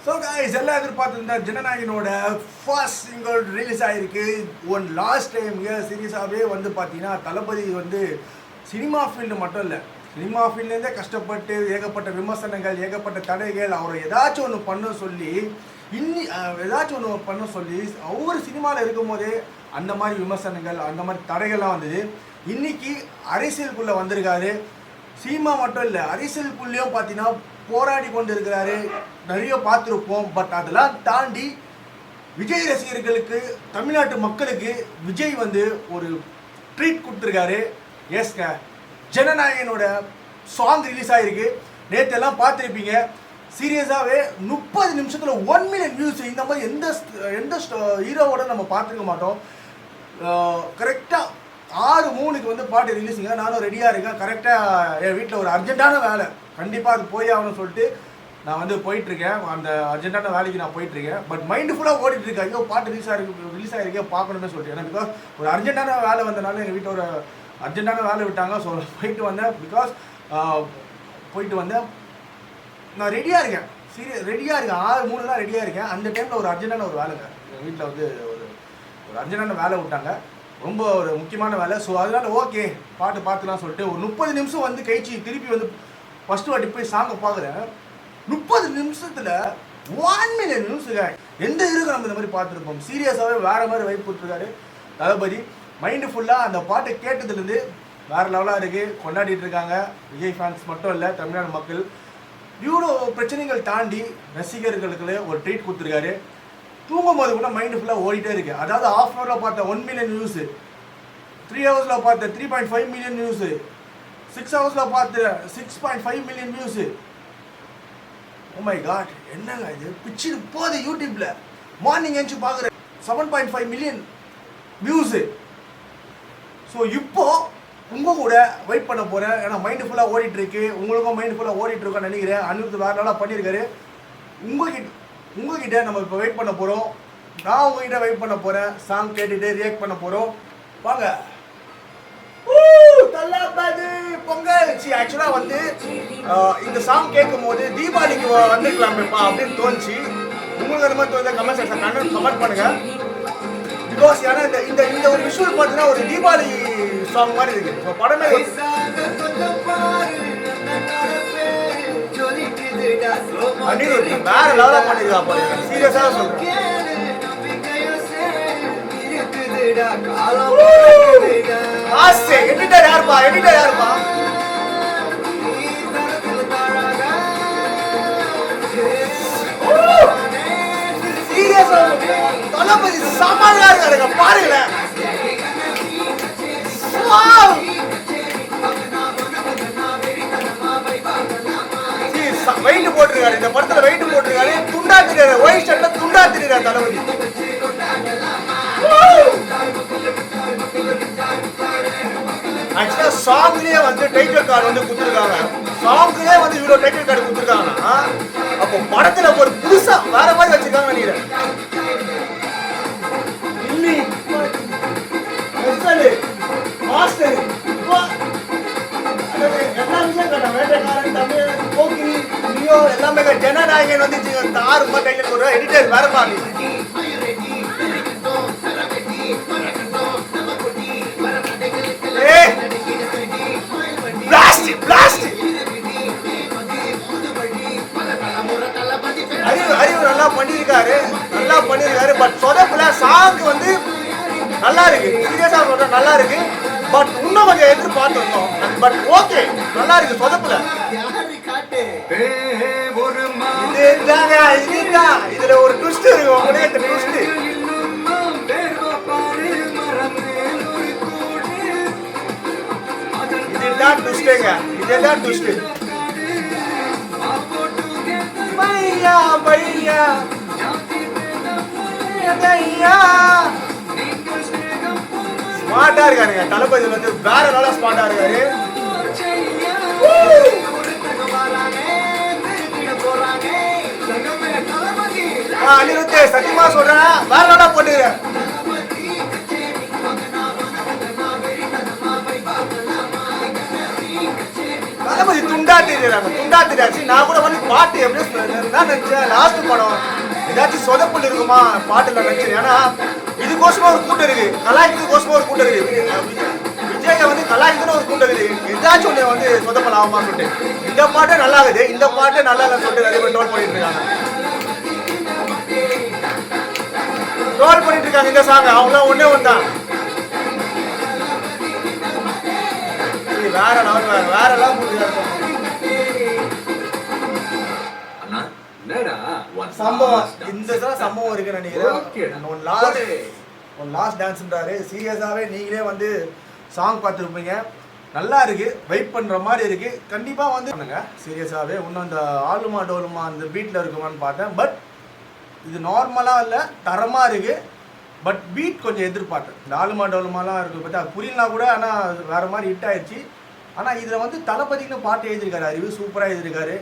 So guys எல்லாம் எதிர்பார்த்துருந்தா ஜனநாயகனோட first single release ஆகிருக்கு. One last time சீரியஸாகவே வந்து பார்த்தீங்கன்னா தளபதி வந்து சினிமா ஃபீல்டு மட்டும் இல்லை, சினிமா ஃபீல்ட்லேருந்தே கஷ்டப்பட்டு ஏகப்பட்ட விமர்சனங்கள், ஏகப்பட்ட தடைகள், அவரை ஏதாச்சும் ஒன்று பண்ண சொல்லி ஏதாச்சும் ஒன்று பண்ண சொல்லி ஒவ்வொரு சினிமாவில் இருக்கும் போதே அந்த மாதிரி விமர்சனங்கள், அந்த மாதிரி தடைகள்லாம் வந்தது. இன்னைக்கு அரசியலுக்குள்ளே வந்திருக்காரு. சினிமா மட்டும் இல்லை, அரசியலுக்குள்ளேயும் பார்த்தீங்கன்னா போராடி கொண்டு இருக்கிறாரு. நிறைய பார்த்துருப்போம். பட் அதெல்லாம் தாண்டி விஜய் ரசிகர்களுக்கு, தமிழ்நாட்டு மக்களுக்கு விஜய் வந்து ஒரு ட்ரீட் கொடுத்துருக்காரு. எஸ்க ஜனநாயகனோட சாங் ரிலீஸ் ஆகிருக்கு. நேற்றெல்லாம் பார்த்துருப்பீங்க. சீரியஸாகவே 30 நிமிஷத்தில் 1 மில்லியன் வியூஸ். இந்த மாதிரி எந்த ஹீரோவோட நம்ம பார்த்துருக்க மாட்டோம். கரெக்டாக 6:03 வந்து பாட்டு ரிலீஸுங்க. நானும் ரெடியாக இருக்கேன். கரெக்டாக என் வீட்டில் ஒரு அர்ஜென்ட்டான வேலை, கண்டிப்பாக அது போய் ஆகணும்னு சொல்லிட்டு நான் வந்து போயிட்டுருக்கேன். அந்த அர்ஜென்ட்டான வேலைக்கு நான் போயிட்டுருக்கேன். பட் மைண்டு ஃபுல்லாக ஓடிட்டுருக்கேன். ஐயோ பாட்டு ரிலீஸ் ஆகிருக்கே பார்க்கணுன்னு சொல்லிட்டு. ஏன்னா பிகாஸ் ஒரு அர்ஜென்ட்டான வேலை வந்தனால எங்கள் வீட்டில் ஒரு அர்ஜென்ட்டான வேலை விட்டாங்க. ஸோ போயிட்டு வந்தேன். பிகாஸ் போயிட்டு வந்தேன். நான் ரெடியாக இருக்கேன். ரெடியாக இருக்கேன். 6:03 ரெடியாக இருக்கேன். அந்த டைமில் ஒரு அர்ஜென்ட்டான ஒரு வேலைங்க. எங்கள் வீட்டில் வந்து ஒரு அர்ஜென்ட்டான வேலை விட்டாங்க. ரொம்ப ஒரு முக்கியமான வேலை. ஸோ அதனால ஓகே பாட்டு பார்த்துலாம் சொல்லிட்டு ஒரு 30 நிமிஷம் வந்து கழிச்சு திருப்பி வந்து ஃபஸ்ட்டு வாட்டி போய் சாங்கை பார்க்குறேன். 30 நிமிஷத்தில் 1 மில்லியன் வியூஸுங்க. எந்த ஹீரோக்கு நம்ம இந்த மாதிரி பார்த்துருப்போம். சீரியஸாகவே வேறு மாதிரி வைப் போட்டுருக்காரு தளபதி. மைண்டு ஃபுல்லாக அந்த பாட்டை கேட்டதுலேருந்து வேறு லெவலாக இருக்குது. கொண்டாடிட்டு இருக்காங்க விஜய் ஃபேன்ஸ் மட்டும் இல்லை, தமிழ்நாடு மக்கள். இவ்வளோ பிரச்சனைகள் தாண்டி ரசிகர்களுக்கு ஒரு ட்ரீட் கொடுத்துருக்காரு. தூங்கும் போது கூட மைண்டு ஃபுல்லாக ஓடிட்டே இருக்குது. அதாவது ½ ஹவரில் பார்த்த 1 மில்லியன் வியூஸு, 3 ஹவர்ஸில் பார்த்த 3.5 மில்லியன் வியூஸு, 6 ஹவர்ஸில் பார்த்த 6.5 million views. Oh my god, என்னங்க இது பிச்சுட்டு போகுது யூடியூப்பில். மார்னிங் எழுந்து பார்க்குறேன் 7.5 மில்லியன் வியூஸு. ஸோ இப்போது உங்கள் கூட வெயிட் பண்ண போகிறேன். ஏன்னா மைண்டு ஃபுல்லாக ஓடிட்டுருக்கு. உங்களுக்கும் மைண்டு ஃபுல்லாக ஓடிட்டுருக்கோன்னு நினைக்கிறேன். அனிருத் வேறு நல்லா பண்ணியிருக்காரு. உங்ககிட்ட நம்ம இப்போ வெயிட் பண்ண போகிறோம். நான் உங்ககிட்ட வெயிட் பண்ண போகிறேன். சாங் கேட்டுட்டு ரியாக்ட் பண்ண போகிறோம். வாங்க. தளபதி பொங்கல். ஆக்சுவலாக வந்து இந்த சாங் கேட்கும் போது தீபாவளிக்கு வந்துக்கலாமேப்பா அப்படின்னு தோணுச்சு. உங்களுக்கு அந்த மாதிரி தோணுது கமெண்ட் செக்ஷன் கமெண்ட் பண்ணுங்கள். பிகாஸ் ஏன்னா இந்த ஒரு விஷுவல் பார்த்தீங்கன்னா ஒரு தீபாவளி சாங் மாதிரி இருக்கு. இப்போ படமே அனிருத் வேற லெவலா பண்ணிருக்கா பாருங்க. சீரியஸா சொல்றேன். எடிட்டர் யாருப்பா? சீரியஸா தளபதி சமாளா இருக்காருங்க பாருங்களேன். வெயிட் போட்டிருக்காரு இந்த படத்துல. வெயிட் போட்டிருக்காரு. துண்டாத்திருக்காரு. ஒயிட் ஷர்ட்ல துண்டாத்திருக்காரு தளபதி. ஆக்சுவலா சாங்லயே வந்து டைட்டில் கார்டு வந்து கொடுத்துருக்காங்க. சாங்லயே வந்து இவ்வளோ டைட்டில் கார்டு கொடுத்துருக்காங்கன்னா அப்போ படத்துல ஒரு புதுசா வேற மாதிரி வச்சிருக்காங்க நினைக்கிறேன். மாஸ்டர் எல்லா விஷயம் கேட்டேன். வேட்டைக்காரன், தமிழ், போக்கி, லியோ எல்லாமே ஜனநாயகன் வந்து தாறு மாதிரி டைட்டில் ஒரு எடிட்டர் வேற மாதிரி. அறிவு நல்லா பண்ணியிருக்காரு. பட் சொதப்புல சாங் வந்து நல்லா இருக்கு. சீரியஸா சொல்றேன் நல்லா இருக்கு. பட் இன்னும் கொஞ்சம் எதிர்பார்த்திருந்தோம். பட் ஓகே நல்லா இருக்கு. சொதப்புல இதுல ஒரு ட்விஸ்ட் இருக்கு. உங்களுடைய ட்விஸ்ட் இதுதான் ட்விஸ்டுங்க. இதுதான் ட்விஸ்ட். பையா பையா ஸ்மார்ட்டா இருக்காருங்க தளபதி. வந்து வேற நல்லா ஸ்மார்ட்டா இருக்காரு. அனிருத் சத்தியமா சொல்றேன் வேற நல்லா போட்டுக்கிறேன். தளபதி துண்டா துண்டா தெரியாது. நான் கூட வந்து பாட்டு எப்படி தான் நினைச்சேன், லாஸ்ட் படம் ஏதாச்சும் சொதப்பல் இருக்குமா பாட்டுல நினைச்சேன். ஏன்னா இதுக்கோசமா ஒரு கூட்டம் இருக்கு, கலாய்க்கிறதுக்கோசமா ஒரு கூட்டம் இருக்கு, விஜய வந்து கலாய்க்குன்னு ஒரு கூட்டம் இருக்கு. ஏதாச்சும் ஒன்று வந்து சொதப்பல் ஆகுமா சொல்லிட்டு இந்த பாட்டே நல்லா இருக்குது, இந்த பாட்டே நல்லா இல்லை சொல்லிட்டு நிறைய பேர் ட்ரோல் பண்ணிட்டு இருக்காங்க. இந்த சாங் அவங்களாம் ஒன்னே ஒன்று தான், வேற லெவல், வேற லெவல் சம்பவம். இந்த சம்பவம் இருக்கு நினைக்கிறேன். One last டான்ஸ்ன்றாரு. சீரியஸாவே நீங்களே வந்து சாங் பார்த்துருப்பீங்க, நல்லா இருக்கு, வெயிட் பண்ற மாதிரி இருக்கு. கண்டிப்பா வந்து பண்ணுங்க சீரியஸாவே. இன்னும் அந்த ஆலுமா டோலுமா அந்த பீட்ல இருக்குமான்னு பார்த்தேன், பட் இது நார்மலா இல்லை, தரமா இருக்கு. பட் பீட் கொஞ்சம் எதிர்பார்த்தேன். இந்த ஆலுமா டோலுமாலாம் இருக்கு பார்த்தா புரியலனா கூட, ஆனால் வேற மாதிரி ஹிட் ஆயிடுச்சு. ஆனால் இதில் வந்து தளபதினு பாட்டு எழுதியிருக்காரு, அறிவு சூப்பராக எழுதியிருக்காரு.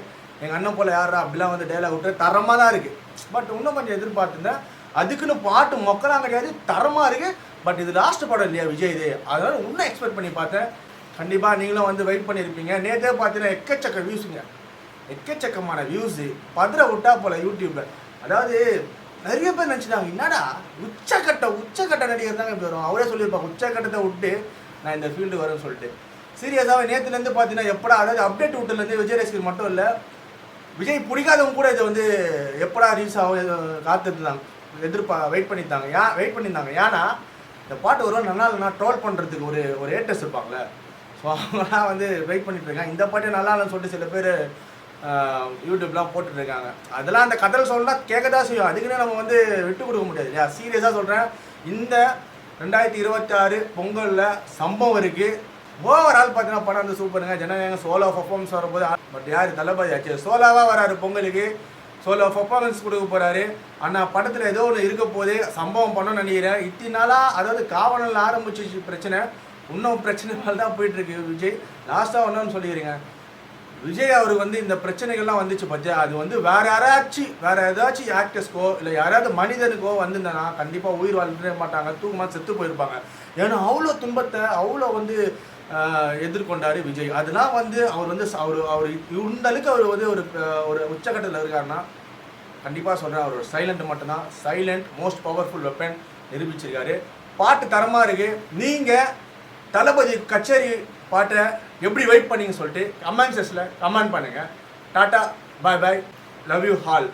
எங்கள் அண்ணன் போல் யாரா அப்படிலாம் வந்து டைலாக் விட்டு தரமாக தான் இருக்குது. பட் இன்னும் கொஞ்சம் எதிர்பார்த்துருந்தேன். அதுக்குன்னு பாட்டு மொக்கலாம் கிடையாது, தரமாக இருக்குது. பட் இது லாஸ்ட் படம் இல்லையா விஜய் இது, அதனால இன்னும் எக்ஸ்பெக்ட் பண்ணி பார்த்தேன். கண்டிப்பாக நீங்களும் வந்து வெயிட் பண்ணியிருப்பீங்க. நேற்றே பார்த்தீங்கன்னா எக்கச்சக்க வியூஸுங்க, எக்கச்சக்கமான வியூஸு பதற விட்டா போல யூடியூப்ல. அதாவது நிறைய பேர் நினச்சிட்டாங்க என்னடா உச்சக்கட்ட நடிகர் தாங்க இப்படி வரும். அவரே சொல்லியிருப்பாங்க உச்சக்கட்டத்தை விட்டு நான் இந்த ஃபீல்டு வரேன்னு சொல்லிட்டு. சீரியஸாக நேற்றுலேருந்து பார்த்தீங்கன்னா எப்படா, அதாவது அப்டேட் விட்டுலேருந்து விஜய் ரசிகர் மட்டும் இல்லை, விஜய் பிடிக்காதவங்க கூட இதை வந்து எப்படா ரீல்ஸ் ஆகும் காத்துருந்தாங்க, வெயிட் பண்ணியிருந்தாங்க. ஏன்னா இந்த பாட்டு ஒரு நல்லா இல்லைனா ட்ரோல் பண்ணுறதுக்கு ஒரு ஏட்டர்ஸ் இருப்பாங்களே, ஸோ அவங்களாம் வந்து வெயிட் பண்ணிட்டு இருக்காங்க. இந்த பாட்டு நல்லா இல்லைன்னு சொல்லிட்டு சில பேர் யூடியூப்லாம் போட்டுட்ருக்காங்க. அதெல்லாம் அந்த கதை சொல்லலாம் கேட்க தான் செய்யும், அதுக்குன்னு நம்ம வந்து விட்டு கொடுக்க முடியாது இல்லையா. சீரியஸாக சொல்கிறேன், இந்த 2026 பொங்கலில் சம்பவம் இருக்குது. ஓவரால் பார்த்தீங்கன்னா படம் வந்து சூப்பருங்க. ஜனநாயகம் சோலோ பர்ஃபார்மன்ஸ் வரும்போது, பட் யார் தளபதி ஆச்சு சோலோவாக வராரு பொங்கலுக்கு, சோலோ பர்ஃபார்மன்ஸ் கொடுக்க போகிறாரு. ஆனால் படத்தில் ஏதோ ஒன்று இருக்க போதே சம்பவம் பண்ணணும்னு நினைக்கிறேன். இத்தினாலாக அதாவது காவலில் ஆரம்பிச்சிச்சு பிரச்சனை, இன்னும் பிரச்சனை மேலே தான் போயிட்டுருக்கு. விஜய் லாஸ்ட்டாக ஒன்றுன்னு சொல்லிடுறீங்க, விஜய் அவருக்கு வந்து இந்த பிரச்சனைகள்லாம் வந்துச்சு பார்த்தியா, அது வந்து வேறு ஏதாச்சும் ஆக்டர்ஸ்க்கோ இல்லை யாராவது மனிதனுக்கோ வந்துருந்தேன்னா கண்டிப்பாக உயிர் வாழ்ந்துட்டே மாட்டாங்க, தூக்கமாக செத்து போயிருப்பாங்க. ஏன்னா அவ்வளோ துன்பத்தை அவ்வளோ வந்து எதிர்கொண்டார் விஜய். அதெல்லாம் வந்து அவர் இந்த அளவுக்கு அவர் வந்து ஒரு உச்சக்கட்டத்தில் இருக்காருன்னா கண்டிப்பாக சொல்கிறேன், அவர் சைலண்ட் மட்டும்தான். சைலண்ட் மோஸ்ட் பவர்ஃபுல் வெப்பன் நிரூபிச்சிருக்காரு. பாட்டு தரமாக இருக்குது. நீங்கள் தளபதி கச்சேரி பாட்டை எப்படி வெயிட் பண்ணிங்கன்னு சொல்லிட்டு கமெண்ட் செக்ஷனில் கமெண்ட் பண்ணுங்கள். Tata, bye bye, love you all.